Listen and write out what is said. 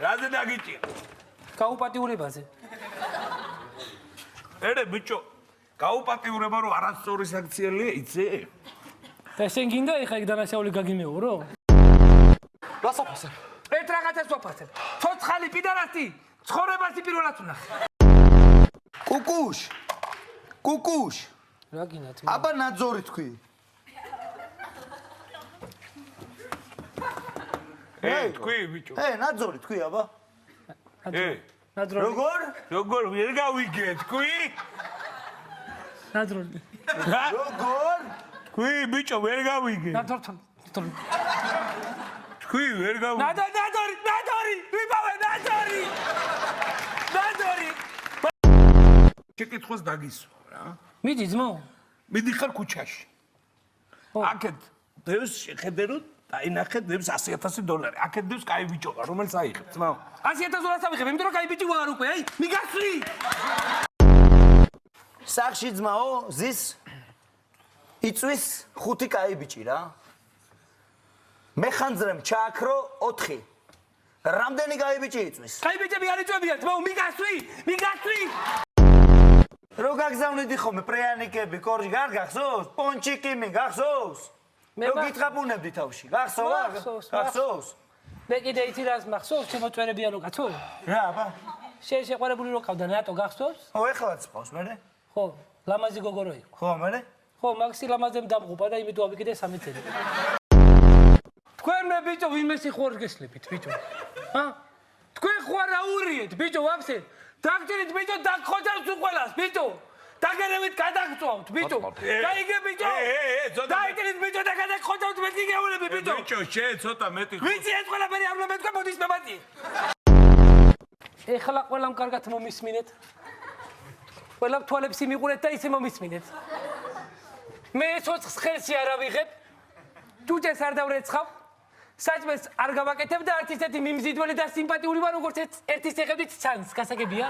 რაზე დაგიჭირ? გაუპატიურებაზე. ერე ბიჭო, გაუპატიურება რომ არასწორი საქციელია, იცი? და შენ გინდა ეხა იქ დანაშაული გაგიმეორო? რას აფასებ? ერთ რაღაცას ვაფასებ. ცოცხალი პიდარასი ცხოვრებაში პირველად ვნახე. კუკუშ. რა გინათ? აბა ნაძორი თქვი. თქვი ბიჭო. ნაძორი თქვი აბა. ნაძროლი. როგორ ვერ გავიგე, თქვი? ნაძროლი. როგორ თქვი ბიჭო, ვერ გავიგე. ნაძროლი. თქვი ვერ გავიგე. ნაძორი, ვიპოვე ნაძორი. შეკითხვას დაგისვა რა. მიდი ძმო. მიდიხარ ქუჩაში. აქეთ დევს შეხედე რომ დაინახე დევს $100,000. აქეთ დევს კაი ბიჭოა, რომელიც აიღებ, ძმო. $100,000 ავიღებ, იმიტომ რომ კაი ბიჭი ვარ უკვე, აი, მიგასვი. სახში ძმაო, ზის იწვის 5 კაი ბიჭი რა. მეხანძრემ ჩააქრო 4. რამდენი კაი ბიჭი იწვის? კაი ბიჭები არ იწვევიან, ძმო, მიგასვი. რო გაგზავნიდი ხოლმე პრეანიკები, კორჯი გახსოვს? პონჩიკიმი გახსოვს? რო გითხრაპუნებდი თავში, გახსოვს? მე კიდე იცი რას მახსოვს, შემოწვერებია რო კაცო? რა, აბა. შენ შეყვარებული რო ყავდა ნატო გახსოვს? ეხლაც ყავს მე. ხო, ლამაზი გოგორო იყო. ხო, მე. ხო, მაქსი ლამაზემ დამღუპა და იმით ავიკიდე 3 წელი. თქვენ მე ბიჭო ვინმე სიხوار გესლებით, ბიჭო. თქვენ ხوار აურიეთ, ბიჭო, ვაფსე. დაგჭირით ბიჭო, დაგხოჭავთ უყველას, ბიჭო. დაგერევით გადაგწვავთ, ბიჭო. დაიგე ბიჭო. დაიჭირით ბიჭო და გადაგხოჭავთ მე გიგეულები, ბიჭო. ბიჭო, შენ ცოტა მეტი ხო. ვიცი ეს ყველაფერი ამ მე თქვენ მოდის მებატი. ეხლა ყველამ კარგად მომისმინეთ. ყველამ თვალებს იმიყურეთ და ისე მომისმინეთ. მე ცოცხს ხელში არ ავიღებ. ჯუჯეს არ დავრეცხავ. საჭმელს არ გავაკეთებ და არც ისეთი მიმზიდველი და სიმპათიური ვარ, როგორც ერთის ეხებდით ჩანს, გასაგებია?